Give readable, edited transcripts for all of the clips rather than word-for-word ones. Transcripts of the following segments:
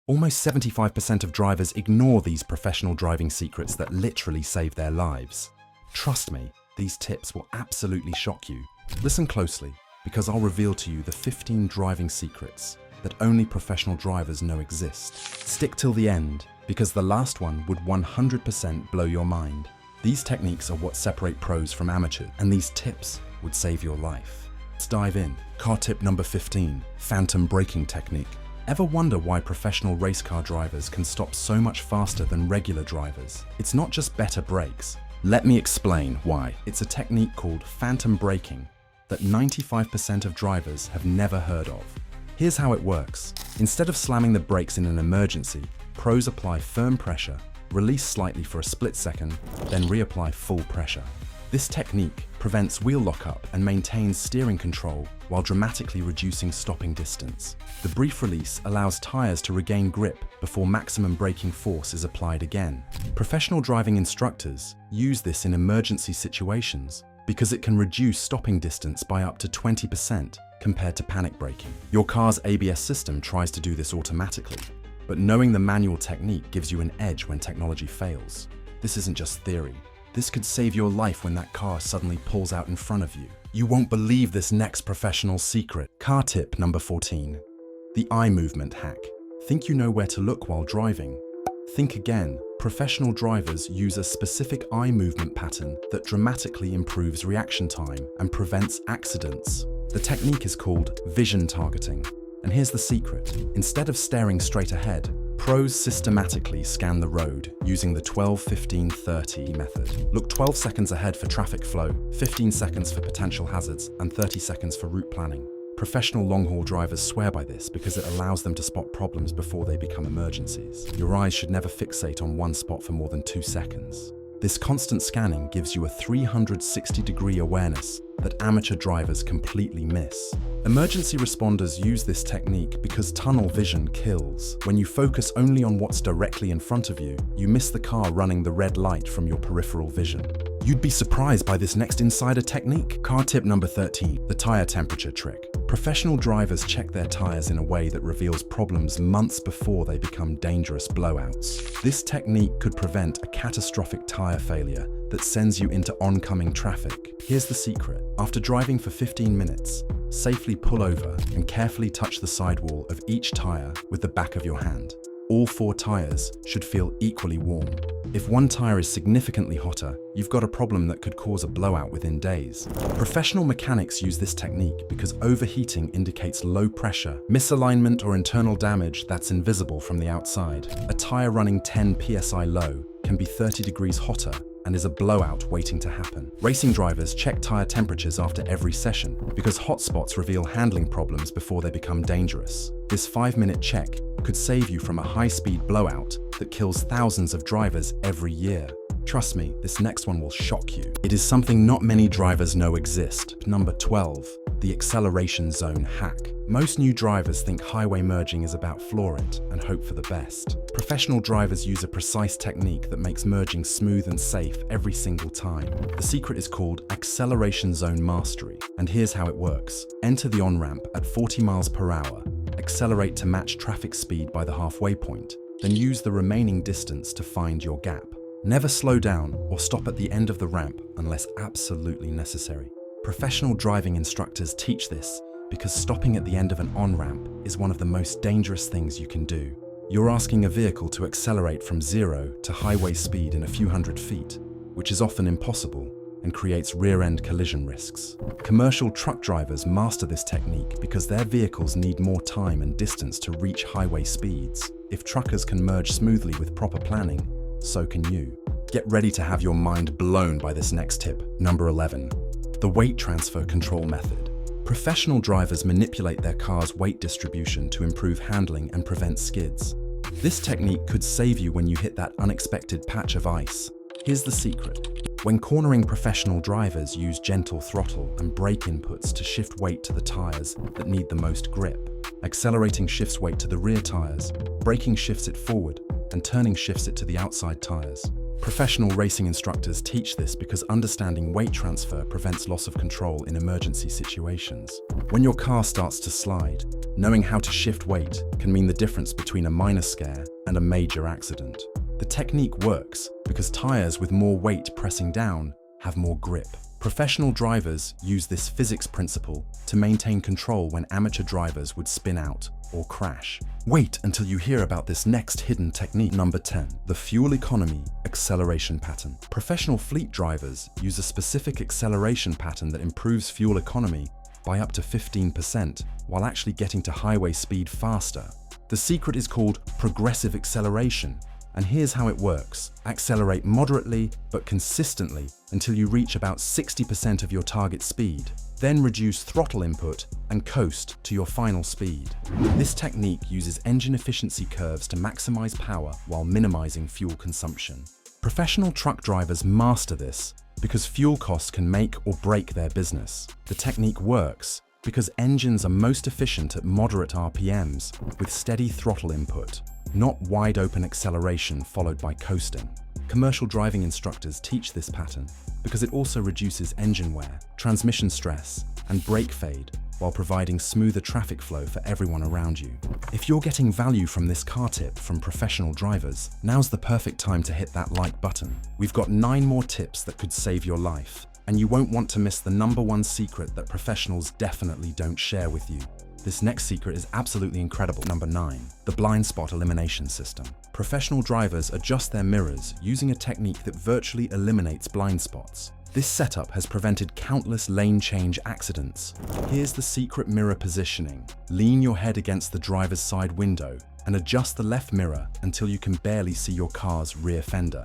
Almost 75% of drivers ignore these professional driving secrets that literally save their lives. Trust me, these tips will absolutely shock you. Listen closely, because I'll reveal to you the 15 driving secrets that only professional drivers know exist. Stick till the end, because the last one would 100% blow your mind. These techniques are what separate pros from amateurs, and these tips would save your life. Let's dive in. Car tip number 15, phantom braking technique. Ever wonder why professional race car drivers can stop so much faster than regular drivers? It's not just better brakes. Let me explain why. It's a technique called phantom braking that 95% of drivers have never heard of. Here's how it works. Instead of slamming the brakes in an emergency, pros apply firm pressure, release slightly for a split second, then reapply full pressure. This technique prevents wheel lockup and maintains steering control while dramatically reducing stopping distance. The brief release allows tires to regain grip before maximum braking force is applied again. Professional driving instructors use this in emergency situations because it can reduce stopping distance by up to 20% compared to panic braking. Your car's ABS system tries to do this automatically, but knowing the manual technique gives you an edge when technology fails. This isn't just theory. This could save your life when that car suddenly pulls out in front of you. You won't believe this next professional secret. Car tip number 14. The eye movement hack. Think you know where to look while driving? Think again. Professional drivers use a specific eye movement pattern that dramatically improves reaction time and prevents accidents. The technique is called vision targeting. And here's the secret. Instead of staring straight ahead, pros systematically scan the road using the 12-15-30 method. Look 12 seconds ahead for traffic flow, 15 seconds for potential hazards, and 30 seconds for route planning. Professional long-haul drivers swear by this because it allows them to spot problems before they become emergencies. Your eyes should never fixate on one spot for more than 2 seconds. This constant scanning gives you a 360-degree awareness that amateur drivers completely miss. Emergency responders use this technique because tunnel vision kills. When you focus only on what's directly in front of you, you miss the car running the red light from your peripheral vision. You'd be surprised by this next insider technique. Car tip number 13, the tire temperature trick. Professional drivers check their tires in a way that reveals problems months before they become dangerous blowouts. This technique could prevent a catastrophic tire failure that sends you into oncoming traffic. Here's the secret. After driving for 15 minutes, safely pull over and carefully touch the sidewall of each tire with the back of your hand. All 4 tires should feel equally warm. If one tire is significantly hotter, you've got a problem that could cause a blowout within days. Professional mechanics use this technique because overheating indicates low pressure, misalignment, or internal damage that's invisible from the outside. A tire running 10 psi low can be 30 degrees hotter and is a blowout waiting to happen. Racing drivers check tire temperatures after every session because hot spots reveal handling problems before they become dangerous. This 5-minute check could save you from a high-speed blowout that kills thousands of drivers every year. Trust me, this next one will shock you. It is something not many drivers know exist. Number 12, the acceleration zone hack. Most new drivers think highway merging is about floor it and hope for the best. Professional drivers use a precise technique that makes merging smooth and safe every single time. The secret is called acceleration zone mastery, and here's how it works. Enter the on-ramp at 40 miles per hour, accelerate to match traffic speed by the halfway point, then use the remaining distance to find your gap. Never slow down or stop at the end of the ramp unless absolutely necessary. Professional driving instructors teach this because stopping at the end of an on-ramp is one of the most dangerous things you can do. You're asking a vehicle to accelerate from 0 to highway speed in a few hundred feet, which is often impossible and creates rear-end collision risks. Commercial truck drivers master this technique because their vehicles need more time and distance to reach highway speeds. If truckers can merge smoothly with proper planning, so can you. Get ready to have your mind blown by this next tip. Number 11, the weight transfer control method. Professional drivers manipulate their car's weight distribution to improve handling and prevent skids. This technique could save you when you hit that unexpected patch of ice. Here's the secret. When cornering, professional drivers use gentle throttle and brake inputs to shift weight to the tires that need the most grip. Accelerating shifts weight to the rear tires, braking shifts it forward, and turning shifts it to the outside tires. Professional racing instructors teach this because understanding weight transfer prevents loss of control in emergency situations. When your car starts to slide, knowing how to shift weight can mean the difference between a minor scare and a major accident. The technique works because tires with more weight pressing down have more grip. Professional drivers use this physics principle to maintain control when amateur drivers would spin out or crash. Wait until you hear about this next hidden technique. Number 10. The fuel economy acceleration pattern. Professional fleet drivers use a specific acceleration pattern that improves fuel economy by up to 15% while actually getting to highway speed faster. The secret is called progressive acceleration. And here's how it works. Accelerate moderately but consistently until you reach about 60% of your target speed. Then reduce throttle input and coast to your final speed. This technique uses engine efficiency curves to maximize power while minimizing fuel consumption. Professional truck drivers master this because fuel costs can make or break their business. The technique works because engines are most efficient at moderate RPMs with steady throttle input, not wide-open acceleration followed by coasting. Commercial driving instructors teach this pattern because it also reduces engine wear, transmission stress, and brake fade while providing smoother traffic flow for everyone around you. If you're getting value from this car tip from professional drivers, now's the perfect time to hit that like button. We've got 9 more tips that could save your life, and you won't want to miss the #1 secret that professionals definitely don't share with you. This next secret is absolutely incredible. Number 9. The blind spot elimination system. Professional drivers adjust their mirrors using a technique that virtually eliminates blind spots. This setup has prevented countless lane change accidents. Here's the secret mirror positioning. Lean your head against the driver's side window and adjust the left mirror until you can barely see your car's rear fender.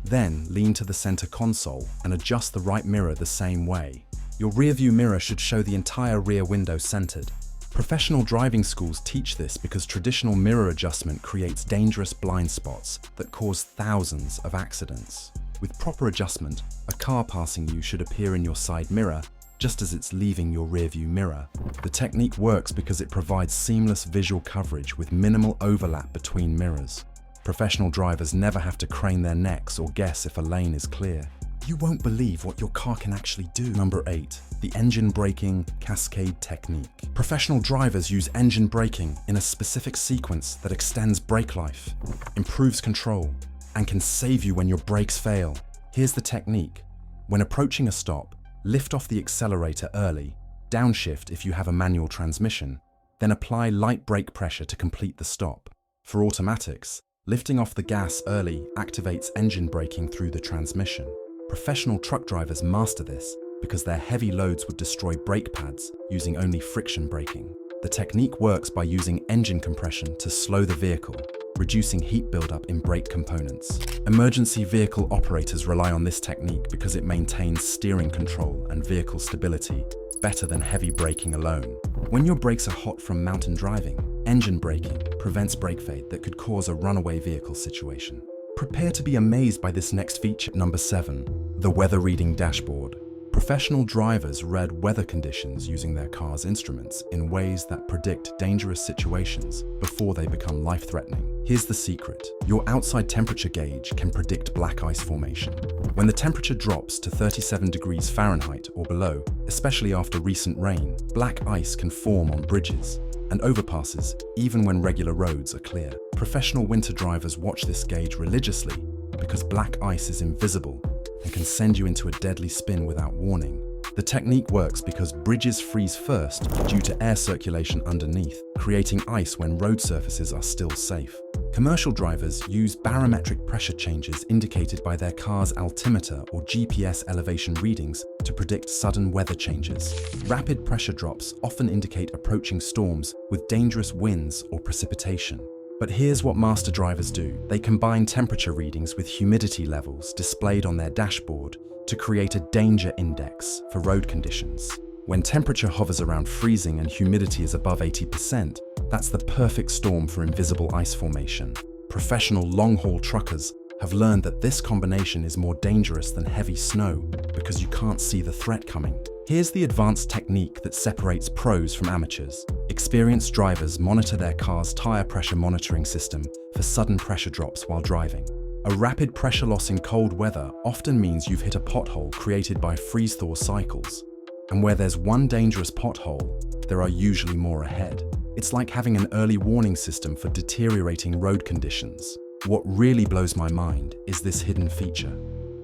Then lean to the center console and adjust the right mirror the same way. Your rear view mirror should show the entire rear window centered. Professional driving schools teach this because traditional mirror adjustment creates dangerous blind spots that cause thousands of accidents. With proper adjustment, a car passing you should appear in your side mirror just as it's leaving your rearview mirror. The technique works because it provides seamless visual coverage with minimal overlap between mirrors. Professional drivers never have to crane their necks or guess if a lane is clear. You won't believe what your car can actually do. Number 8. The engine braking Cascade technique. Professional drivers use engine braking in a specific sequence that extends brake life, improves control, and can save you when your brakes fail. Here's the technique. When approaching a stop, lift off the accelerator early, downshift if you have a manual transmission, then apply light brake pressure to complete the stop. For automatics, lifting off the gas early activates engine braking through the transmission. Professional truck drivers master this because their heavy loads would destroy brake pads using only friction braking. The technique works by using engine compression to slow the vehicle, reducing heat buildup in brake components. Emergency vehicle operators rely on this technique because it maintains steering control and vehicle stability better than heavy braking alone. When your brakes are hot from mountain driving, engine braking prevents brake fade that could cause a runaway vehicle situation. Prepare to be amazed by this next feature. Number 7. The weather reading dashboard. Professional drivers read weather conditions using their car's instruments in ways that predict dangerous situations before they become life-threatening. Here's the secret. Your outside temperature gauge can predict black ice formation. When the temperature drops to 37 degrees Fahrenheit or below, especially after recent rain, black ice can form on bridges and overpasses even when regular roads are clear. Professional winter drivers watch this gauge religiously because black ice is invisible and can send you into a deadly spin without warning. The technique works because bridges freeze first due to air circulation underneath, creating ice when road surfaces are still safe. Commercial drivers use barometric pressure changes indicated by their car's altimeter or GPS elevation readings to predict sudden weather changes. Rapid pressure drops often indicate approaching storms with dangerous winds or precipitation. But here's what master drivers do. They combine temperature readings with humidity levels displayed on their dashboard to create a danger index for road conditions. When temperature hovers around freezing and humidity is above 80%, that's the perfect storm for invisible ice formation. Professional long-haul truckers have learned that this combination is more dangerous than heavy snow because you can't see the threat coming. Here's the advanced technique that separates pros from amateurs. Experienced drivers monitor their car's tire pressure monitoring system for sudden pressure drops while driving. A rapid pressure loss in cold weather often means you've hit a pothole created by freeze-thaw cycles. And where there's one dangerous pothole, there are usually more ahead. It's like having an early warning system for deteriorating road conditions. What really blows my mind is this hidden feature.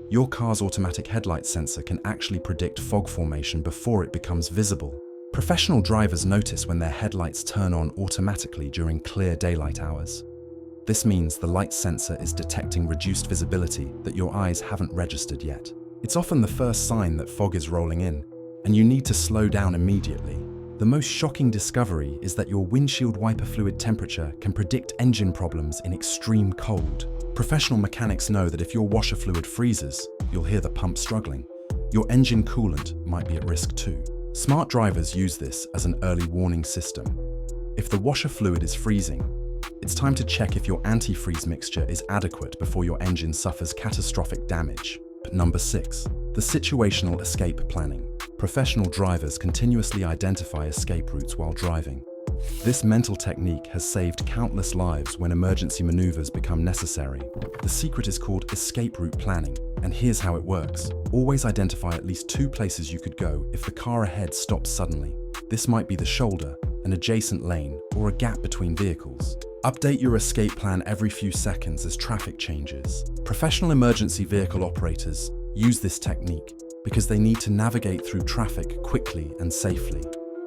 Your car's automatic headlight sensor can actually predict fog formation before it becomes visible. Professional drivers notice when their headlights turn on automatically during clear daylight hours. This means the light sensor is detecting reduced visibility that your eyes haven't registered yet. It's often the first sign that fog is rolling in, and you need to slow down immediately. The most shocking discovery is that your windshield wiper fluid temperature can predict engine problems in extreme cold. Professional mechanics know that if your washer fluid freezes, you'll hear the pump struggling. Your engine coolant might be at risk too. Smart drivers use this as an early warning system. If the washer fluid is freezing, it's time to check if your antifreeze mixture is adequate before your engine suffers catastrophic damage. Number 6. The situational escape planning. Professional drivers continuously identify escape routes while driving. This mental technique has saved countless lives when emergency maneuvers become necessary. The secret is called escape route planning, and here's how it works. Always identify at least 2 places you could go if the car ahead stops suddenly. This might be the shoulder, an adjacent lane, or a gap between vehicles. Update your escape plan every few seconds as traffic changes. Professional emergency vehicle operators use this technique because they need to navigate through traffic quickly and safely.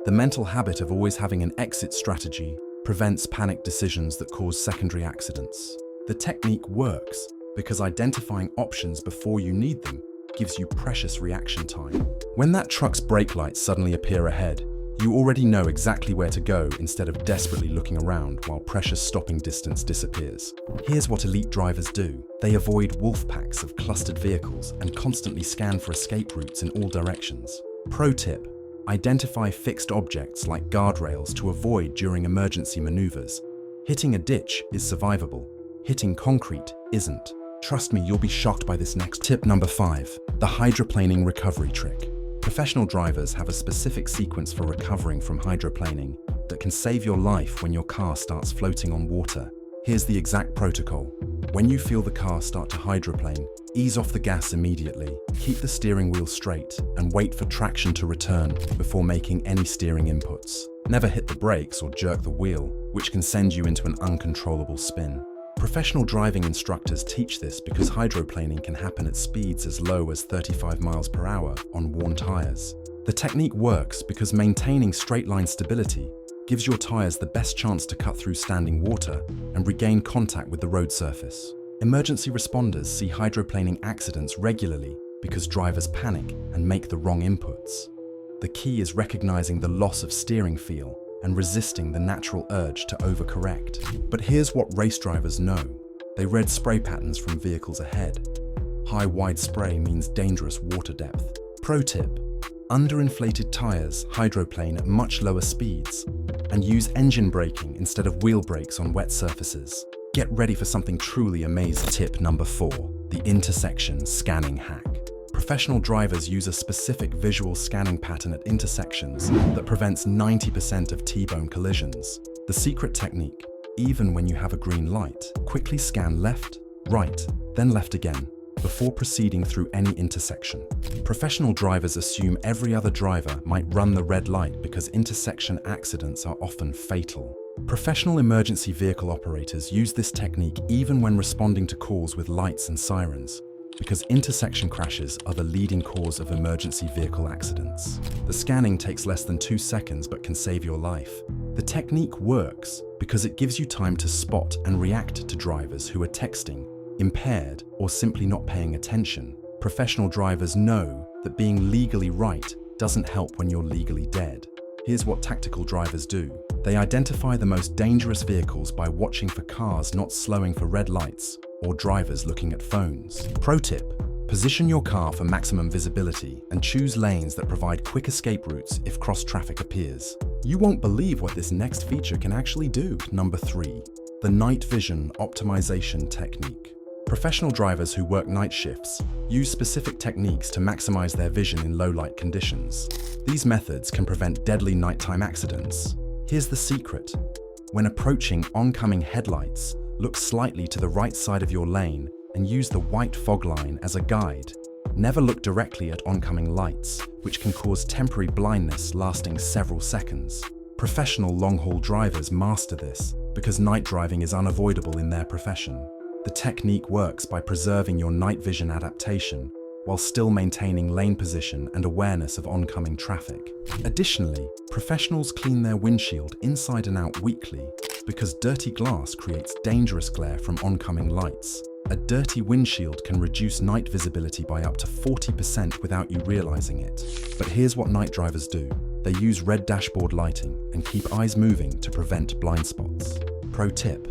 The mental habit of always having an exit strategy prevents panic decisions that cause secondary accidents. The technique works because identifying options before you need them gives you precious reaction time. When that truck's brake lights suddenly appear ahead, you already know exactly where to go instead of desperately looking around while precious stopping distance disappears. Here's what elite drivers do. They avoid wolf packs of clustered vehicles and constantly scan for escape routes in all directions. Pro tip: identify fixed objects like guardrails to avoid during emergency maneuvers. Hitting a ditch is survivable. Hitting concrete isn't. Trust me, you'll be shocked by this next. Tip number 5, the hydroplaning recovery trick. Professional drivers have a specific sequence for recovering from hydroplaning that can save your life when your car starts floating on water. Here's the exact protocol. When you feel the car start to hydroplane, ease off the gas immediately, keep the steering wheel straight, and wait for traction to return before making any steering inputs. Never hit the brakes or jerk the wheel, which can send you into an uncontrollable spin. Professional driving instructors teach this because hydroplaning can happen at speeds as low as 35 miles per hour on worn tires. The technique works because maintaining straight-line stability gives your tires the best chance to cut through standing water and regain contact with the road surface. Emergency responders see hydroplaning accidents regularly because drivers panic and make the wrong inputs. The key is recognizing the loss of steering feel and resisting the natural urge to overcorrect. But here's what race drivers know. They read spray patterns from vehicles ahead. High wide spray means dangerous water depth. Pro tip: underinflated tires hydroplane at much lower speeds, and use engine braking instead of wheel brakes on wet surfaces. Get ready for something truly amazing. Tip number 4, the intersection scanning hack. Professional drivers use a specific visual scanning pattern at intersections that prevents 90% of T-bone collisions. The secret technique: even when you have a green light, quickly scan left, right, then left again, before proceeding through any intersection. Professional drivers assume every other driver might run the red light because intersection accidents are often fatal. Professional emergency vehicle operators use this technique even when responding to calls with lights and sirens, because intersection crashes are the leading cause of emergency vehicle accidents. The scanning takes less than 2 seconds but can save your life. The technique works because it gives you time to spot and react to drivers who are texting, impaired, or simply not paying attention. Professional drivers know that being legally right doesn't help when you're legally dead. Here's what tactical drivers do. They identify the most dangerous vehicles by watching for cars not slowing for red lights or drivers looking at phones. Pro tip: position your car for maximum visibility and choose lanes that provide quick escape routes if cross traffic appears. You won't believe what this next feature can actually do. Number 3, the night vision optimization technique. Professional drivers who work night shifts use specific techniques to maximize their vision in low light conditions. These methods can prevent deadly nighttime accidents. Here's the secret: when approaching oncoming headlights, look slightly to the right side of your lane and use the white fog line as a guide. Never look directly at oncoming lights, which can cause temporary blindness lasting several seconds. Professional long-haul drivers master this because night driving is unavoidable in their profession. The technique works by preserving your night vision adaptation while still maintaining lane position and awareness of oncoming traffic. Additionally, professionals clean their windshield inside and out weekly because dirty glass creates dangerous glare from oncoming lights. A dirty windshield can reduce night visibility by up to 40% without you realizing it. But here's what night drivers do. They use red dashboard lighting and keep eyes moving to prevent blind spots. Pro tip: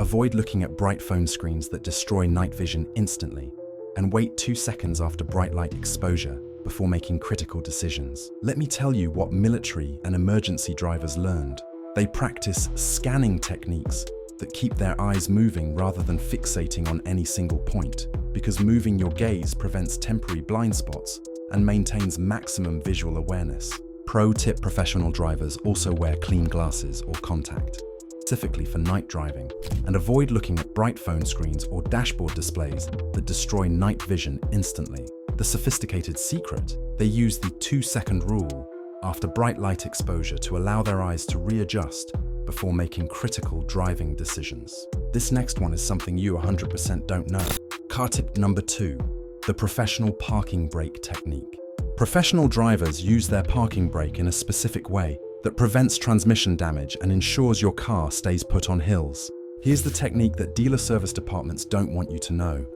avoid looking at bright phone screens that destroy night vision instantly, and wait 2 seconds after bright light exposure before making critical decisions. Let me tell you what military and emergency drivers learned. They practice scanning techniques that keep their eyes moving rather than fixating on any single point, because moving your gaze prevents temporary blind spots and maintains maximum visual awareness. Pro tip: professional drivers also wear clean glasses or contact, specifically for night driving, and avoid looking at bright phone screens or dashboard displays that destroy night vision instantly. The sophisticated secret: they use the 2-second rule after bright light exposure to allow their eyes to readjust before making critical driving decisions. This next one is something you 100% don't know. Car tip number 2, the professional parking brake technique. Professional drivers use their parking brake in a specific way that prevents transmission damage and ensures your car stays put on hills. Here's the technique that dealer service departments don't want you to know.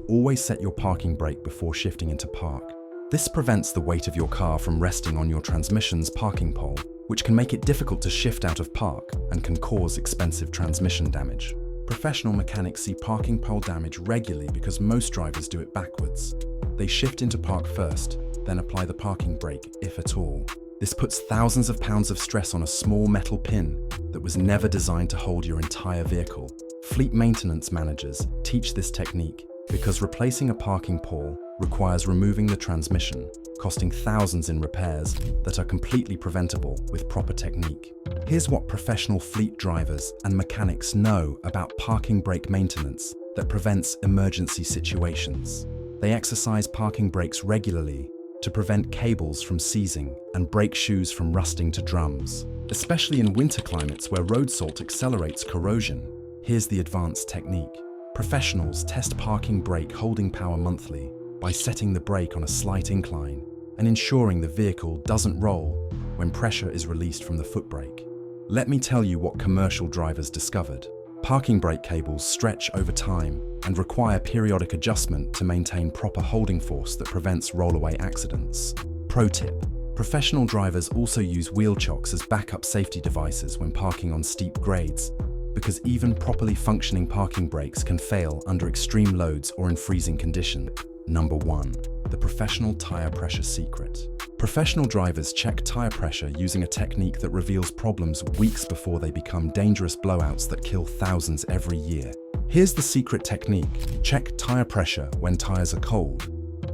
Always set your parking brake before shifting into park. This prevents the weight of your car from resting on your transmission's parking pole, which can make it difficult to shift out of park and can cause expensive transmission damage. Professional mechanics see parking pole damage regularly because most drivers do it backwards. They shift into park first, then apply the parking brake, if at all. This puts thousands of pounds of stress on a small metal pin that was never designed to hold your entire vehicle. Fleet maintenance managers teach this technique because replacing a parking pole requires removing the transmission, costing thousands in repairs that are completely preventable with proper technique. Here's what professional fleet drivers and mechanics know about parking brake maintenance that prevents emergency situations. They exercise parking brakes regularly to prevent cables from seizing and brake shoes from rusting to drums. Especially in winter climates where road salt accelerates corrosion, here's the advanced technique. Professionals test parking brake holding power monthly by setting the brake on a slight incline and ensuring the vehicle doesn't roll when pressure is released from the foot brake. Let me tell you what commercial drivers discovered. Parking brake cables stretch over time and require periodic adjustment to maintain proper holding force that prevents rollaway accidents. Pro tip: professional drivers also use wheel chocks as backup safety devices when parking on steep grades, because even properly functioning parking brakes can fail under extreme loads or in freezing conditions. Number 1. The professional tire pressure secret. Professional drivers check tire pressure using a technique that reveals problems weeks before they become dangerous blowouts that kill thousands every year. Here's the secret technique. Check tire pressure when tires are cold,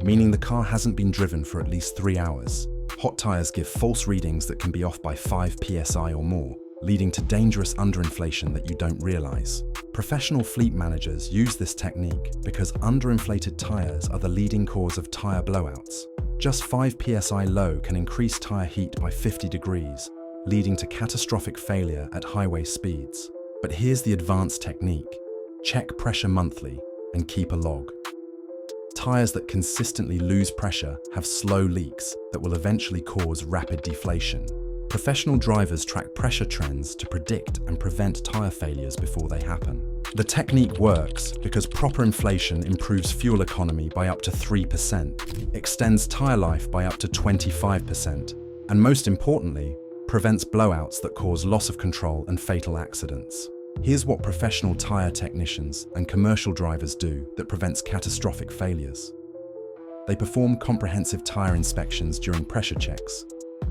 meaning the car hasn't been driven for at least 3 hours. Hot tires give false readings that can be off by 5 psi or more, leading to dangerous underinflation that you don't realize. Professional fleet managers use this technique because underinflated tires are the leading cause of tire blowouts. Just 5 psi low can increase tire heat by 50 degrees, leading to catastrophic failure at highway speeds. But here's the advanced technique. Check pressure monthly and keep a log. Tires that consistently lose pressure have slow leaks that will eventually cause rapid deflation. Professional drivers track pressure trends to predict and prevent tire failures before they happen. The technique works because proper inflation improves fuel economy by up to 3%, extends tire life by up to 25%, and most importantly, prevents blowouts that cause loss of control and fatal accidents. Here's what professional tire technicians and commercial drivers do that prevents catastrophic failures. They perform comprehensive tire inspections during pressure checks,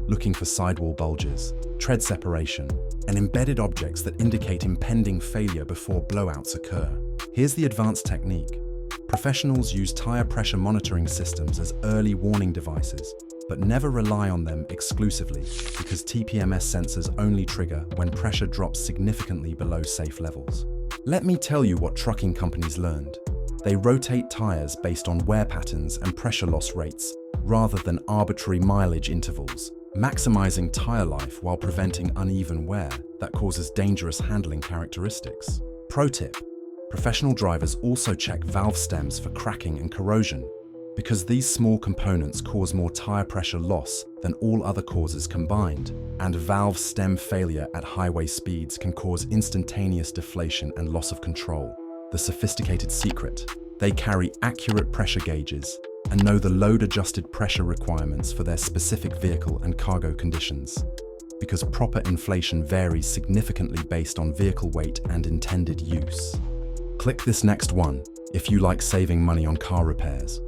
looking for sidewall bulges, tread separation, and embedded objects that indicate impending failure before blowouts occur. Here's the advanced technique. Professionals use tire pressure monitoring systems as early warning devices, but never rely on them exclusively because TPMS sensors only trigger when pressure drops significantly below safe levels. Let me tell you what trucking companies learned. They rotate tires based on wear patterns and pressure loss rates rather than arbitrary mileage intervals, maximizing tire life while preventing uneven wear that causes dangerous handling characteristics. Pro tip: professional drivers also check valve stems for cracking and corrosion, because these small components cause more tire pressure loss than all other causes combined, and valve stem failure at highway speeds can cause instantaneous deflation and loss of control. The sophisticated secret: they carry accurate pressure gauges and know the load-adjusted pressure requirements for their specific vehicle and cargo conditions, because proper inflation varies significantly based on vehicle weight and intended use. Click this next one if you like saving money on car repairs.